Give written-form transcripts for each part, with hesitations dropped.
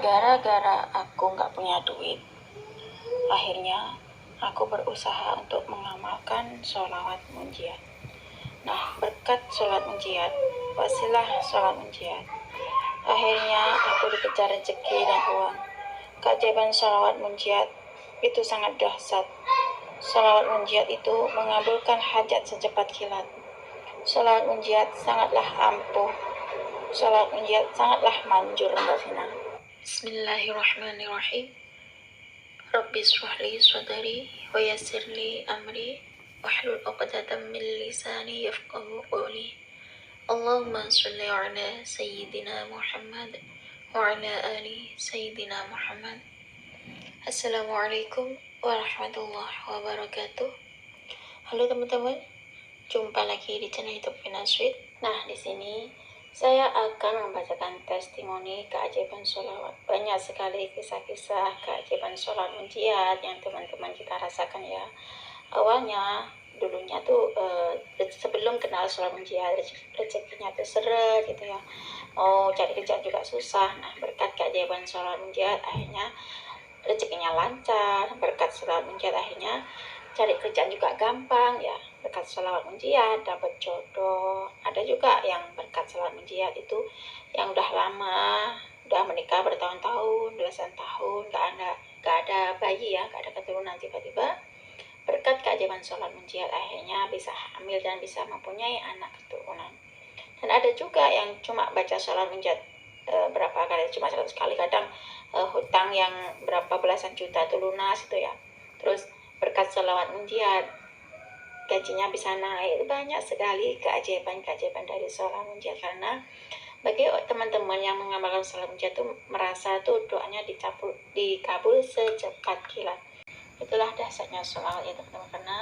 Gara-gara aku nggak punya duit, akhirnya aku berusaha untuk mengamalkan sholawat munjiat. Nah, berkat sholat munjiat, wasilah sholat munjiat, akhirnya aku dikejar rezeki dan uang. Keajaiban sholawat munjiat itu sangat dahsyat. Sholawat munjiat itu mengabulkan hajat secepat kilat. Sholawat munjiat sangatlah ampuh. Sholawat munjiat sangatlah manjur, Mbak Vina. Bismillahirrahmanirrahim. Rabbi shrah li sadri wa yassir li amri wahlul 'uqdatam min lisani yafqahu qawli. Allahumma shalli ala sayyidina Muhammad wa ala ali sayyidina Muhammad. Assalamualaikum warahmatullahi wabarakatuh. Halo teman-teman, jumpa lagi di channel YouTube Vina Sweet. Nah, di sini saya akan membacakan testimoni keajaiban sholawat. Banyak sekali kisah-kisah keajaiban sholawat munjiat yang teman-teman kita rasakan ya. Awalnya, dulunya tuh sebelum kenal sholawat munjiat, rezekinya tuh seret gitu ya. Cari kerjaan juga susah. Nah, berkat keajaiban sholawat munjiat, akhirnya rezekinya lancar. Berkat sholawat munjiat, akhirnya cari kerjaan juga gampang ya. Berkat sholawat munjiat dapat jodoh. Ada juga yang berkat sholawat munjiat itu yang udah lama, udah menikah bertahun-tahun, belasan tahun, gak ada bayi ya, gak ada keturunan, tiba-tiba berkat keajaiban sholawat munjiat akhirnya bisa hamil dan bisa mempunyai anak keturunan. Dan ada juga yang cuma baca sholawat munjiat berapa kali, cuma 100 kali, kadang hutang yang berapa belasan juta itu lunas itu ya. Terus berkat sholawat munjiat gajinya bisa naik. Banyak sekali keajaiban-keajaiban dari sholawat munjiat, karena bagi teman-teman yang mengamalkan sholawat munjiat itu merasa tuh doanya dikabul secepat kilat. Itulah dahsyatnya sholawat ya teman-teman, karena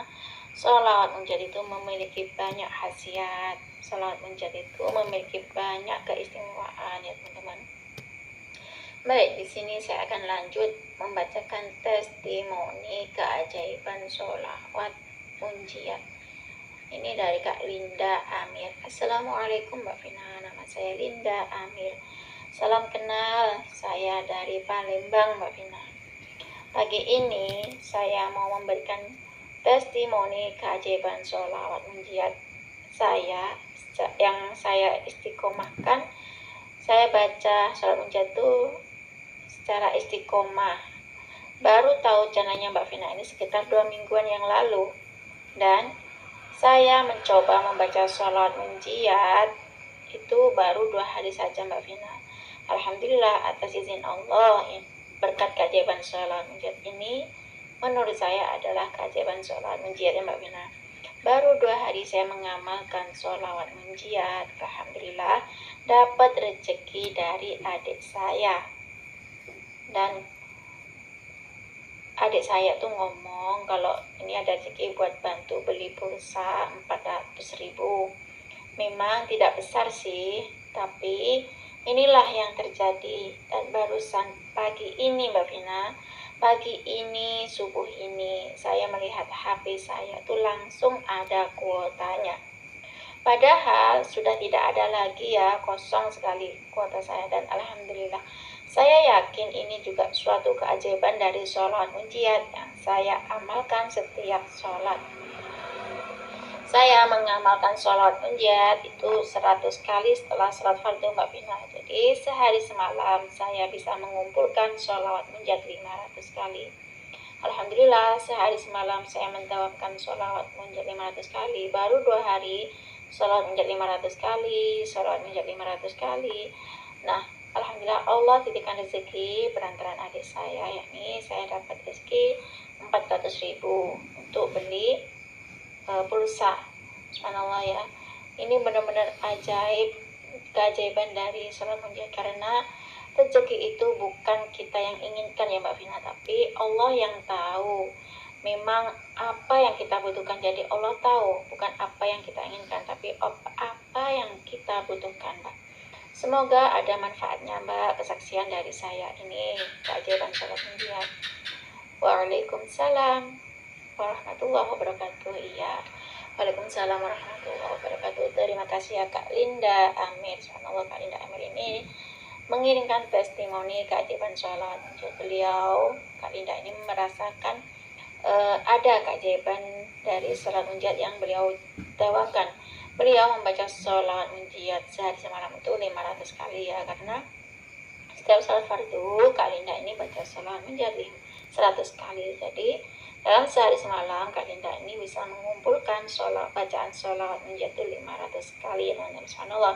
sholawat munjiat itu memiliki banyak khasiat. Sholawat munjiat itu memiliki banyak keistimewaan ya teman-teman. Baik, di sini saya akan lanjut membacakan testimoni keajaiban sholawat munjiat. Ini dari Kak Linda Amir. Assalamualaikum Mbak Vina, nama saya Linda Amir. Salam kenal, saya dari Palembang Mbak Vina. Pagi ini saya mau memberikan testimoni keajaiban sholawat munjiat saya yang saya istiqomahkan. Saya baca sholawat munjiat itu secara istiqomah. Baru tahu channelnya Mbak Vina ini sekitar 2 mingguan yang lalu. Dan saya mencoba membaca sholawat munjiat itu baru 2 hari saja Mbak Vina. Alhamdulillah atas izin Allah, berkat keajaiban sholawat munjiat ini menurut saya adalah keajaiban sholawat munjiat ya Mbak Vina. Baru 2 hari saya mengamalkan sholawat munjiat, alhamdulillah dapat rezeki dari adik saya. Dan adik saya tuh ngomong kalau ini ada rezeki buat bantu beli pulsa 400.000. Memang tidak besar sih, tapi inilah yang terjadi. Dan barusan pagi ini Mbak Vina, pagi ini, subuh ini, saya melihat HP saya tuh langsung ada kuotanya. Padahal sudah tidak ada lagi ya, kosong sekali kuota saya. Dan alhamdulillah, saya yakin ini juga suatu keajaiban dari sholawat munjiat yang saya amalkan setiap sholat. Saya mengamalkan sholawat munjiat itu 100 kali setelah sholat fardu Mbak Vina. Jadi sehari semalam saya bisa mengumpulkan sholawat munjiat 500 kali. Alhamdulillah sehari semalam saya mendawamkan sholawat munjiat 500 kali. Baru 2 hari sholawat munjiat 500 kali, sholawat munjiat 500 kali. Nah, alhamdulillah Allah titipkan rezeki perantaraan adik saya, yakni saya dapat rezeki 400.000 untuk beli pulsa. Subhanallah ya, ini benar-benar ajaib, keajaiban dari sholawat munjiat, karena rezeki itu bukan kita yang inginkan ya Mbak Vina, tapi Allah yang tahu. Memang apa yang kita butuhkan, jadi Allah tahu, bukan apa yang kita inginkan, tapi apa yang kita butuhkan Mbak. Semoga ada manfaatnya Mbak kesaksian dari saya ini keajaiban sholawat munjiat. Waalaikumsalam warahmatullahi wabarakatuh. Iya, waalaikumsalam warahmatullahi wabarakatuh. Terima kasih ya Kak Linda Amir. Subhanallah, Kak Linda Amir ini mengirimkan testimoni keajaiban sholat munjiat beliau. Kak Linda ini merasakan ada keajaiban dari sholat munjiat yang beliau tawarkan. Beliau membaca sholat munjiat sehari semalam itu 500 kali ya, karena setiap sholat fardu Kak Linda ini baca sholat munjiat 100 kali. Jadi dalam sehari semalam Kak Linda ini bisa mengumpulkan bacaan sholat munjiat itu 500 kali ya teman-teman. Subhanallah.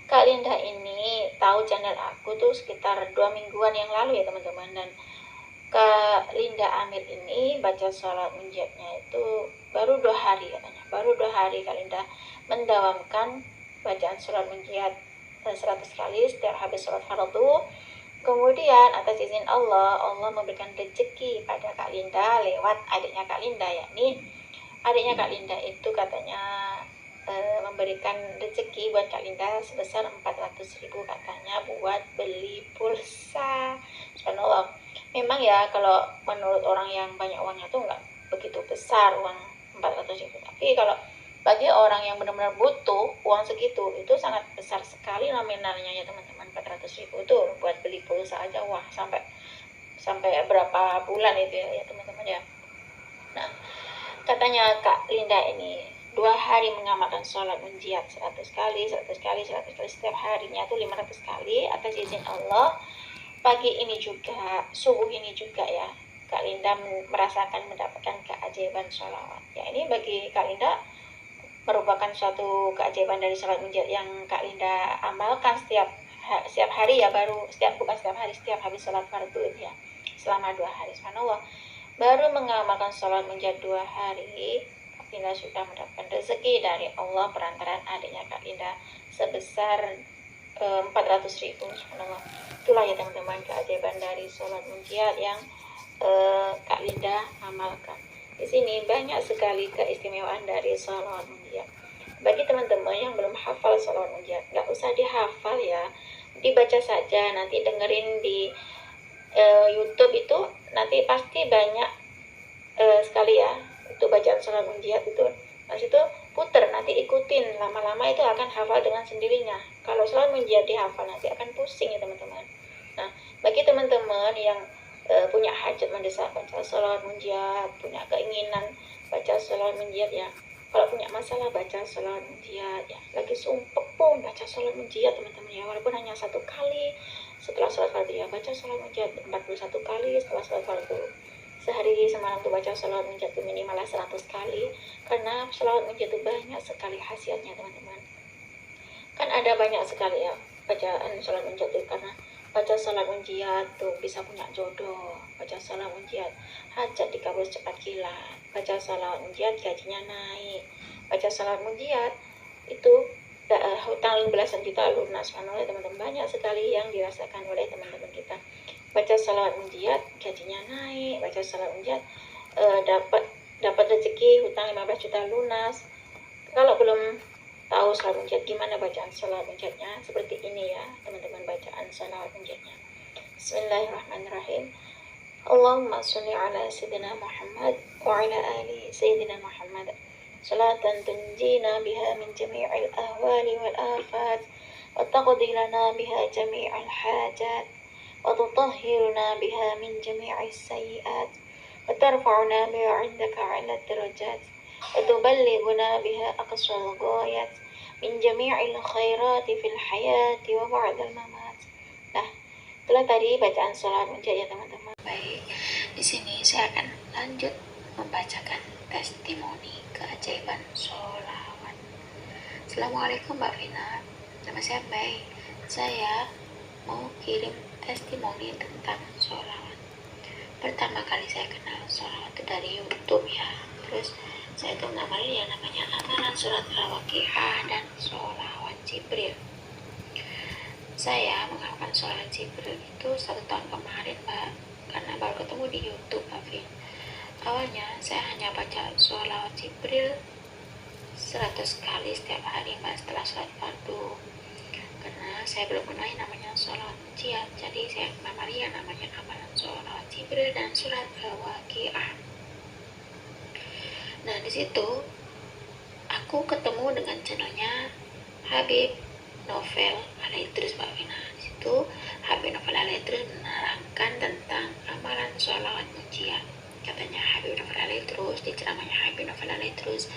Kak Linda ini tahu channel aku tuh sekitar 2 mingguan yang lalu ya teman-teman, dan Kak Linda Amir ini baca sholat munjiatnya itu baru 2 hari katanya. Baru 2 hari Kak Linda mendawamkan bacaan sholat munjiat 100 kali setiap habis sholat fardu. Kemudian atas izin Allah memberikan rezeki pada Kak Linda lewat adiknya Kak Linda, yakni adiknya Kak Linda itu katanya memberikan rezeki buat Kak Linda sebesar 400.000 katanya buat beli pulsa. Subhanallah. Memang ya kalau menurut orang yang banyak uangnya tuh nggak begitu besar uang 400.000, tapi kalau bagi orang yang benar-benar butuh uang segitu itu sangat besar sekali nominalnya ya teman-teman. 400.000 itu buat beli pulsa aja, wah sampai berapa bulan itu ya teman-teman ya. Nah, katanya Kak Linda ini 2 hari mengamalkan sholat munjiat 100 kali setiap harinya tuh 500 kali atas izin Allah. Pagi ini juga, subuh ini juga ya, Kak Linda merasakan mendapatkan keajaiban sholawat. Ya, ini bagi Kak Linda merupakan suatu keajaiban dari sholat munjiat yang Kak Linda amalkan setiap hari ya, bukan setiap hari, setiap habis sholat fardu ya, selama 2 hari. Subhanallah. Baru mengamalkan sholat munjiat 2 hari, Kak Linda sudah mendapatkan rezeki dari Allah perantaraan adiknya Kak Linda sebesar 400.000. Subhanallah. Itulah ya teman-teman keajaiban dari sholat munjiat yang Kak Linda amalkan. Di sini banyak sekali keistimewaan dari sholat munjiat. Bagi teman-teman yang belum hafal sholat munjiat, nggak usah dihafal ya, dibaca saja. Nanti dengerin di YouTube itu nanti pasti banyak sekali ya itu bacaan sholat munjiat itu. Habis itu puter, nanti ikutin, lama-lama itu akan hafal dengan sendirinya. Kalau sholat munjiat dihafal nanti akan pusing ya teman-teman. Nah, bagi teman-teman yang punya hajat mendesak baca sholat munjiat, punya keinginan baca sholat munjiat ya, kalau punya masalah baca sholat munjiat ya, lagi sumpah pun baca sholat munjiat teman-teman ya, walaupun hanya 1 kali setelah sholat fardu ya, baca sholat munjiat 41 kali setelah sholat fardu. Sehari semalam tuh baca sholat munjiat tuh minimal 100 kali, karena sholat munjiat itu banyak sekali khasiatnya teman-teman. Kan ada banyak sekali ya bacaan sholat munjiat itu, karena baca sholat munjiat tuh bisa punya jodoh, baca sholat munjiat hajat dikabul cepat kilat, baca sholat munjiat gajinya naik, baca sholat munjiat itu hutang belasan juta lunas. Ya teman-teman, banyak sekali yang dirasakan oleh teman-teman kita. Baca sholat munjiat gajinya naik, baca sholat munjiat dapat rezeki hutang 15 juta lunas. Kalau belum tahu sholat munjiat gimana bacaan sholat munjiatnya, seperti ini ya teman-teman bacaan sholat munjiatnya. Bismillahirrahmanirrahim. Allahumma sholli ala sayyidina Muhammad wa ala ali sayyidina Muhammad salatan tunjina biha min jami'il ahwali wal afat wa taqdi lana biha jami'al hajat wa tutahhiruna biha min jami'is sayyi'at wa tarfa'una biha 'indaka 'ala darajat wa tuballighuna biha aqsal ghayat min jami'il khairati fil hayati wa ba'dal mamat. Nah, itulah tadi bacaan sholat munjiat ya teman-teman. Baik, di sini saya akan lanjut membacakan testimoni keajaiban sholawat. Assalamualaikum Mbak Vina, nama saya Mei. Saya mau kirim testimoni tentang sholawat. Pertama kali saya kenal sholawat itu dari YouTube ya. Terus saya itu namanya amalan surat Al-Waqiah dan sholawat Jibril. Saya menghafal sholawat Jibril itu 1 tahun kemarin Mbak, karena baru ketemu di YouTube Mbak Vin. Awalnya saya hanya baca sholawat Jibril 100 kali setiap hari Mbak setelah sholat fardu, karena saya belum kenal namanya sholawat munjiat. Jadi saya mengamali yang namanya amalan sholawat Jibril dan surat Al-Waqiah. Nah, di situ aku ketemu dengan channelnya Habib Novel Ala Idris Mbak Vina. Di situ itu Habib Novel Alaidrus menerangkan tentang amalan sholawat pujian. Katanya Habib Novel Alaidrus di ceramahnya Habib Novel Alaidrus,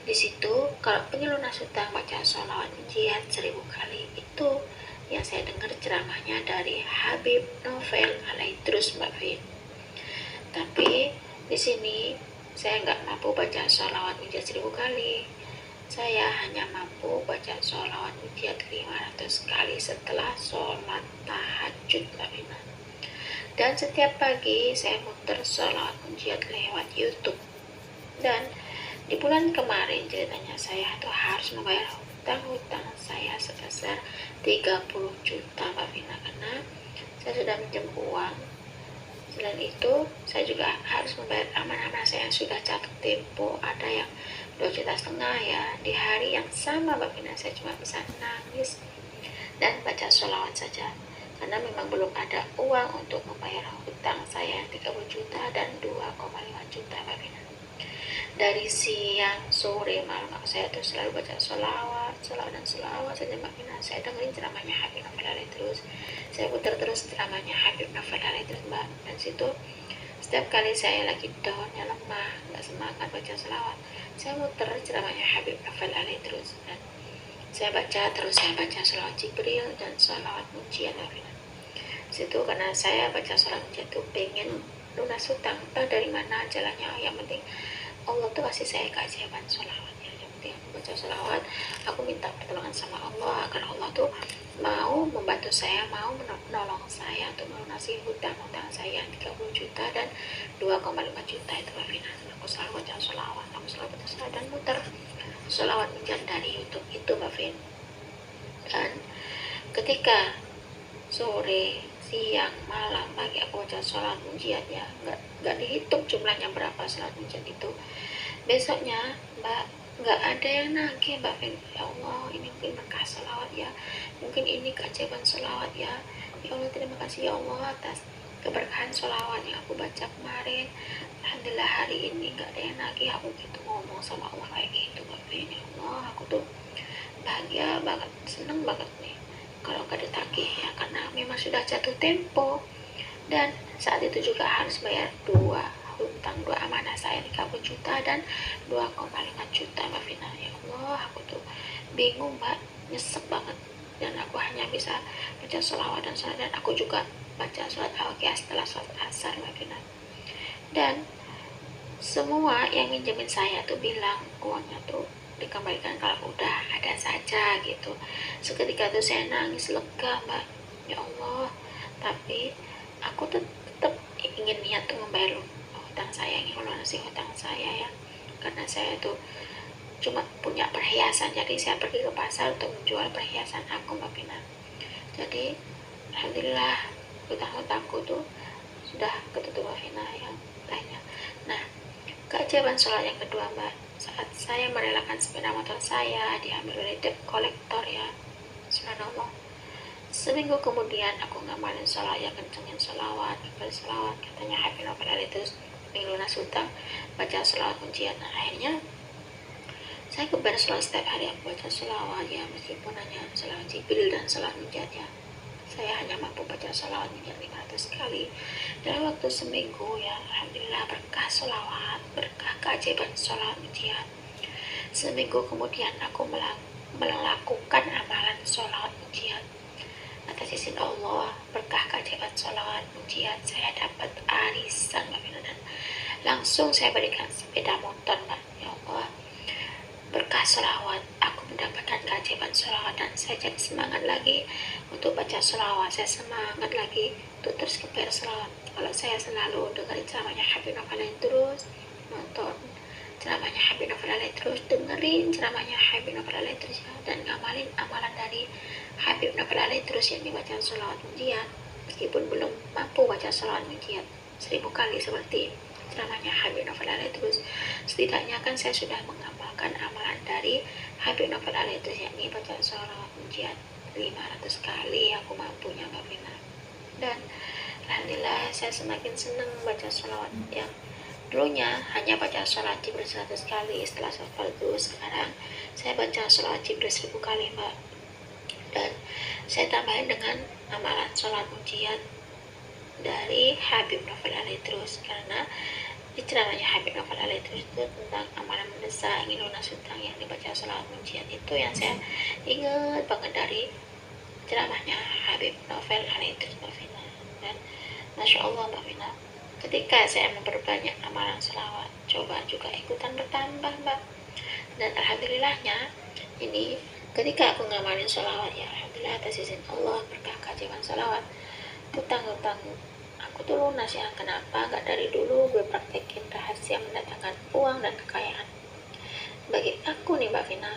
di situ kalau pengen lunas hutang baca sholawat pujian 1000 kali. Itu yang saya dengar ceramahnya dari Habib Novel Alaidrus, Mbak Vin. Tapi di sini saya nggak mampu baca sholawat pujian 1000 kali. Saya hanya mampu baca sholawat pujian 500 kali setelah sholat tahajud, Mbak Vina. Dan setiap pagi saya muter sholawat pujian lewat YouTube. Dan di bulan kemarin ceritanya saya tuh harus membayar hutang-hutang saya sebesar 30 juta, Mbak Vina, karena saya sudah minjem uang. Selain itu, saya juga harus membayar amanah-amanah saya yang sudah jatuh tempo. Ada yang 2,5 juta ya. Di hari yang sama, Mbak Vina, saya cuma bisa nangis dan baca sholawat saja, karena memang belum ada uang untuk membayar hutang saya 30 juta dan 2,5 juta, Mbak Vina. Dari siang, sore, malam saya tuh selalu baca sholawat saja, Mbak Vina. Saya dengerin ceramahnya Habib Novel Alaidrus, saya putar terus ceramahnya Habib Novel Alaidrus, Mbak. Dan situ setiap kali saya lagi downnya lemah, nggak semangat baca sholawat, saya muter ceramahnya Habib Novel Alaidrus dan saya baca sholawat Jibril dan sholawat pujian, Mbak Vina. Situ karena saya baca sholawat pujian tuh pengen lunas hutang, entah dari mana jalannya, yang penting Allah tuh kasih saya keajaiban sholawatnya. Yang penting aku baca sholawat, aku minta pertolongan sama Allah agar Allah tuh mau membantu saya, mau menolong saya untuk melunasi hutang-hutang saya 30 juta dan 2,5 juta itu, Mbak Vina. Aku selalu baca sholawat, dan muter sholawat pujian dari YouTube itu, Mbak Vin. Dan ketika sore, siang, malam, pagi aku baca sholawat pujian ya, nggak dihitung jumlahnya berapa sholawat pujian itu. Besoknya Mbak nggak ada yang nagih, Mbak Vin. Ya Allah, ini mungkin berkah sholawat ya, mungkin ini keajaiban sholawat ya. Ya Allah, terima kasih ya Allah atas keberkahan sholawat yang aku baca kemarin. Alhamdulillah hari ini nggak ada yang nagih. Aku gitu ngomong sama Allah kayak gitu, Mbak Vin. Ya Allah, aku tuh bahagia banget, seneng banget nih kalau gak ditagih ya, karena memang sudah jatuh tempo. Dan saat itu juga harus bayar dua amanah saya 30 juta dan 2,5 juta, Mbak Vina. Ya Allah, aku tuh bingung, Mbak, nyesek banget. Dan aku hanya bisa baca sholawat dan sholat, dan aku juga baca sholat al-Waqiah setelah sholat asar, Mbak Vina. Dan semua yang minjemin saya tuh bilang uangnya tuh dikembalikan kalau udah ada saja gitu. Seketika itu saya nangis lega, Mbak. Ya Allah, tapi aku tetap ingin niat tuh membayar hutang saya, ingin melunasi hutang saya ya, karena saya tuh cuma punya perhiasan, jadi saya pergi ke pasar untuk menjual perhiasan aku, Mbak Pina. Jadi alhamdulillah hutang-hutangku tuh sudah ketutup, Mbak Pina, yang lainnya. Nah, keajaiban sholat yang kedua, Mbak, saat saya merelakan sepeda motor saya diambil oleh debt collector ya, subhanallah. Seminggu kemudian aku ngamalin sholat yang kencengin sholawat, katanya Habib Novel Alaidrus, lunas hutang, baca sholawat pujian. Nah, akhirnya saya kebar sholat setiap hari, aku baca sholawat ya, meskipun hanya sholawat Jibril dan sholawat pujian ya. Saya hanya mampu baca sholawat 500 kali dalam waktu seminggu ya. Alhamdulillah, berkah sholawat, berkah keajaiban sholawat pujian. Seminggu kemudian aku melakukan amalan sholawat pujian. Atas izin Allah, berkah keajaiban sholawat pujian, saya dapat arisan, Mbak Vina, dan langsung saya berikan sepeda motor, Mbak. Ya Allah, berkah sholawat, aku mendapatkan keajaiban sholawat, dan saya jadi semangat lagi untuk baca sholawat. Saya semangat lagi untuk terus kebayar sholawat. Kalau saya selalu dengerin ceramahnya Habib Novel Alaidrus, nonton ceramahnya Habib Novel Alaidrus, dengerin ceramahnya Habib Novel Alaidrus ya, dan ngamalin amalan dari Habib Novel Alaidrus yang dibaca sholawat pujian, meskipun belum mampu baca sholawat pujian 1000 kali seperti ceramahnya Habib Novel Alaidrus, setidaknya kan saya sudah mengamalkan amalan dari Habib Novel Alaidrus, yakni baca sholawat pujian 500 kali aku mampunya, Mbak Vina. Dan alhamdulillah saya semakin senang baca sholawat yang dulunya hanya baca sholawat Jibril 100 kali setelah sholat fardu. Sekarang saya baca sholawat Jibril 1000 kali, Mbak. Dan saya tambahin dengan amalan sholat munjiat dari Habib Novel Alaidrus, karena di ceramahnya Habib Novel Alaidrus itu tentang amalan mendesak ingin lunas hutang yang dibaca sholat munjiat. Itu yang saya ingat banget dari ceramahnya Habib Novel Alaidrus, Mbak Vina. Dan Masya Allah Mbak Vina, ketika saya memperbanyak amalan selawat, coba juga ikutan bertambah Mbak. Dan alhamdulillahnya ini ketika aku ngamalin sholawat ya, alhamdulillah atas izin Allah berkah keajaiban sholawat, hutang-hutang aku tuh lunas ya. Kenapa? Gak dari dulu gue praktekin rahasia mendatangkan uang dan kekayaan. Bagi aku nih Mbak Vina,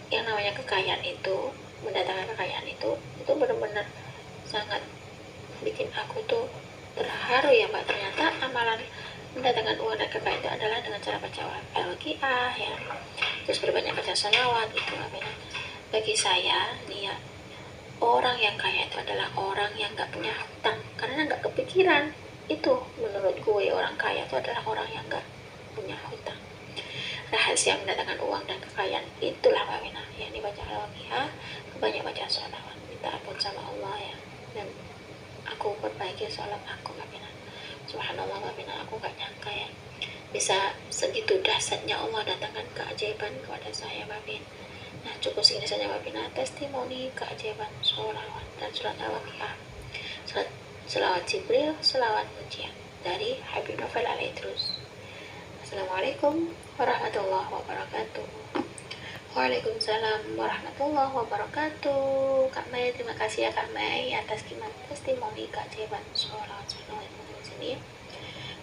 yang namanya kekayaan itu, mendatangkan kekayaan itu benar-benar sangat bikin aku tuh terharu ya Mbak. Ternyata amalan mendatangkan uang dan kekayaan itu adalah dengan cara baca Al-Waqiah ya, terus berbanyak baca salawat gitu Mbak Vina. Bagi saya nih ya, orang yang kaya itu adalah orang yang gak punya hutang, karena gak kepikiran. Itu menurut gue orang kaya itu adalah orang yang gak punya hutang. Rahasia mendatangkan uang dan kekayaan itulah Mbak Vina, ya ini baca Al-Waqiah, banyak baca sholawat, minta ampun sama Allah ya. Dan aku perbaiki sholat aku Mbak Vina. Subhanallah Mbak Vina, aku gak nyangka ya bisa segitu dahsyatnya Allah datangkan keajaiban kepada saya Mbak Vina. Nah cukup segini saja Mbak Vina, testimoni keajaiban sholawat dan surat Al-Waqiah, selawat Jibril, selawat ujian dari Habib Novel Alaidrus. Assalamualaikum warahmatullahi wabarakatuh. Waalaikumsalam warahmatullahi wabarakatuh. Kak Mei, terima kasih ya Kak Mei atas testimoni keajaiban sholawat sini.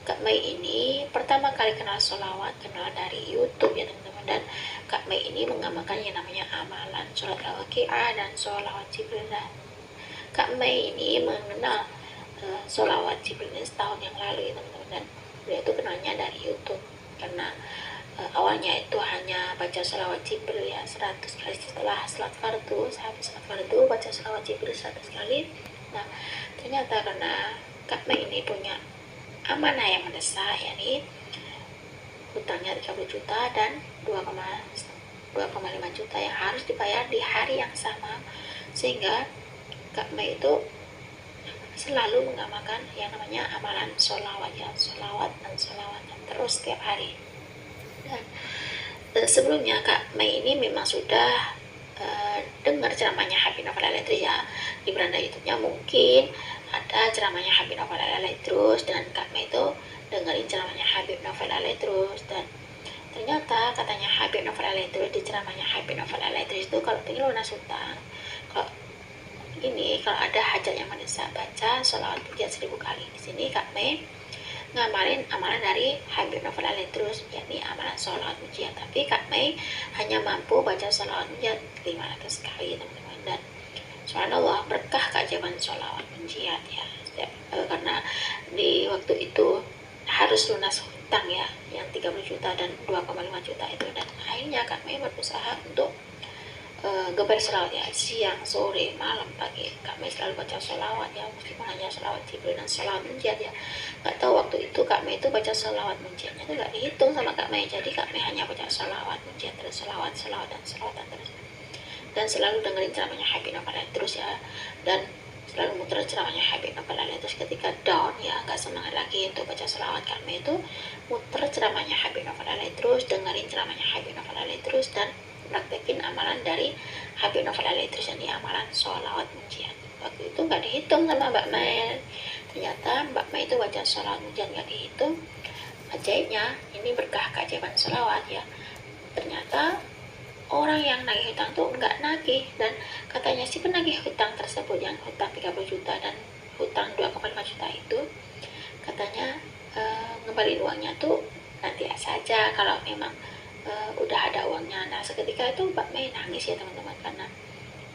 Kak Mei ini pertama kali kenal sholawat, kenal dari YouTube ya teman-teman. Dan Kak Mei ini mengamalkan yang namanya amalan sholat Al-Waqiah dan sholawat Jibril. Kak Mei ini mengenal sholawat Jibril ini setahun yang lalu ya teman-teman. Dan beliau itu kenalnya dari YouTube, karena awalnya itu hanya baca sholawat Jibril ya 100 kali setelah salat fardu, sehabis salat fardu baca sholawat Jibril 100 kali. Nah ternyata karena Kak Mei ini punya amanah yang mendesak, yakni hutangnya 30 juta dan 2,5 juta yang harus dibayar di hari yang sama, sehingga Kak Mei itu selalu mengamalkan yang namanya amalan sholawat ya, sholawat dan terus setiap hari. Dan sebelumnya Kak Mei ini memang sudah dengar ceramahnya Habib Novel Alaidrus ya, di beranda YouTube-nya mungkin ada ceramahnya Habib Novel Alaidrus, dan Kak Mei itu dengerin ceramahnya Habib Novel Alaidrus. Dan ternyata katanya Habib Novel Alaidrus, di ceramahnya Habib Novel Alaidrus itu kalau ingin lunas hutang, kalau ada hajat yang mendesak, baca sholawat pujian 1000 kali. Di sini Kak Mei ngamalin amalan dari Habib Novel Alaidrus, yakni amalan sholawat pujian. Tapi Kak Mei hanya mampu baca sholawat pujian 500 kali teman-teman. Dan subhanallah berkah keajaiban sholawat pujian ya, karena di waktu itu harus lunas hutang ya, yang 30 juta dan 2,5 juta itu. Dan akhirnya Kak Mei berusaha untuk geber sholawat ya, siang, sore, malam, pagi. Kak Mei selalu baca sholawat ya, meskipun hanya sholawat Jibril dan sholawat munjiat ya. Gak tahu waktu itu Kak Mei itu baca sholawat munjiatnya itu gak dihitung sama Kak Mei. Jadi Kak Mei hanya baca sholawat munjiat terus, sholawat terus. Dan selalu dengerin ceramahnya Habib Novel Alaidrus ya, dan selalu muter ceramahnya Habib Novel Alaidrus. Ketika down ya, gak semangat lagi untuk baca sholawat, Kak Mei itu muter ceramahnya Habib Novel Alaidrus, dengerin ceramahnya Habib Novel Alaidrus, dan praktekin amalan dari Habib Novel Alaidrus, yang amalan sholawat munjiat. Waktu itu gak dihitung sama Mbak Mei. Ternyata Mbak Mei itu baca sholawat munjiat gak dihitung. Ajaibnya ini berkah keajaiban sholawat ya, ternyata orang yang nagih hutang tuh nggak nagih. Dan katanya si penagih hutang tersebut yang hutang 30 juta dan hutang 2,5 juta itu, katanya ngembaliin uangnya tuh nanti saja kalau memang udah ada uangnya. Nah seketika itu Mbak Mei nangis ya teman-teman, karena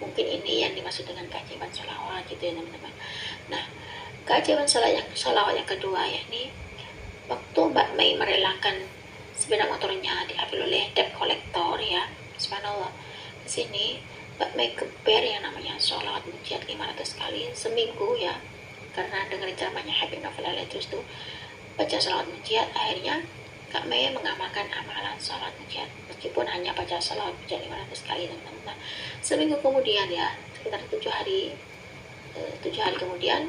mungkin ini yang dimaksud dengan keajaiban sholawat gitu ya teman-teman. Nah keajaiban sholawat yang kedua, yakni waktu Mbak Mei merelakan sepeda motornya diambil oleh debt collector ya, subhanallah. Di sini Mbak Mei geber yang namanya sholawat munjiat 500 kali seminggu ya, karena dengerin ceramahnya Habib Novel Alaidrus tuh baca sholawat munjiat. Akhirnya Kak Mei mengamalkan amalan sholawat munjiat meskipun hanya baca sholawat munjiat 500 kali teman-teman. Nah, seminggu kemudian ya, sekitar 7 hari, 7 hari kemudian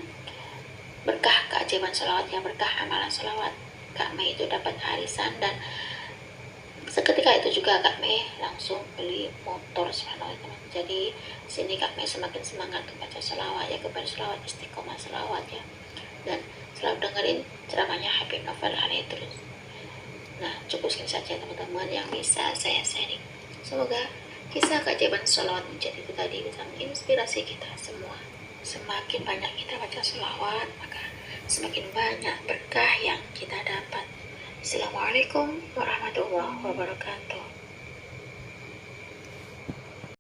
berkah keajaiban sholawat, yang berkah amalan sholawat, Kak Mei itu dapat arisan. Dan seketika itu juga Kak Mei langsung beli motor, subhanallah teman. Jadi sini Kak Mei semakin semangat membaca sholawat ya, kepada sholawat, istiqomah sholawat ya, dan selalu dengerin ceramahnya Habib Novel alaihi terus. Nah, cukup sekian saja teman-teman yang bisa saya sharing. Semoga kisah keajaiban sholawat menjadi itu tadi bisa menginspirasi kita semua. Semakin banyak kita baca sholawat, maka semakin banyak berkah yang kita dapat. Assalamualaikum warahmatullahi wabarakatuh.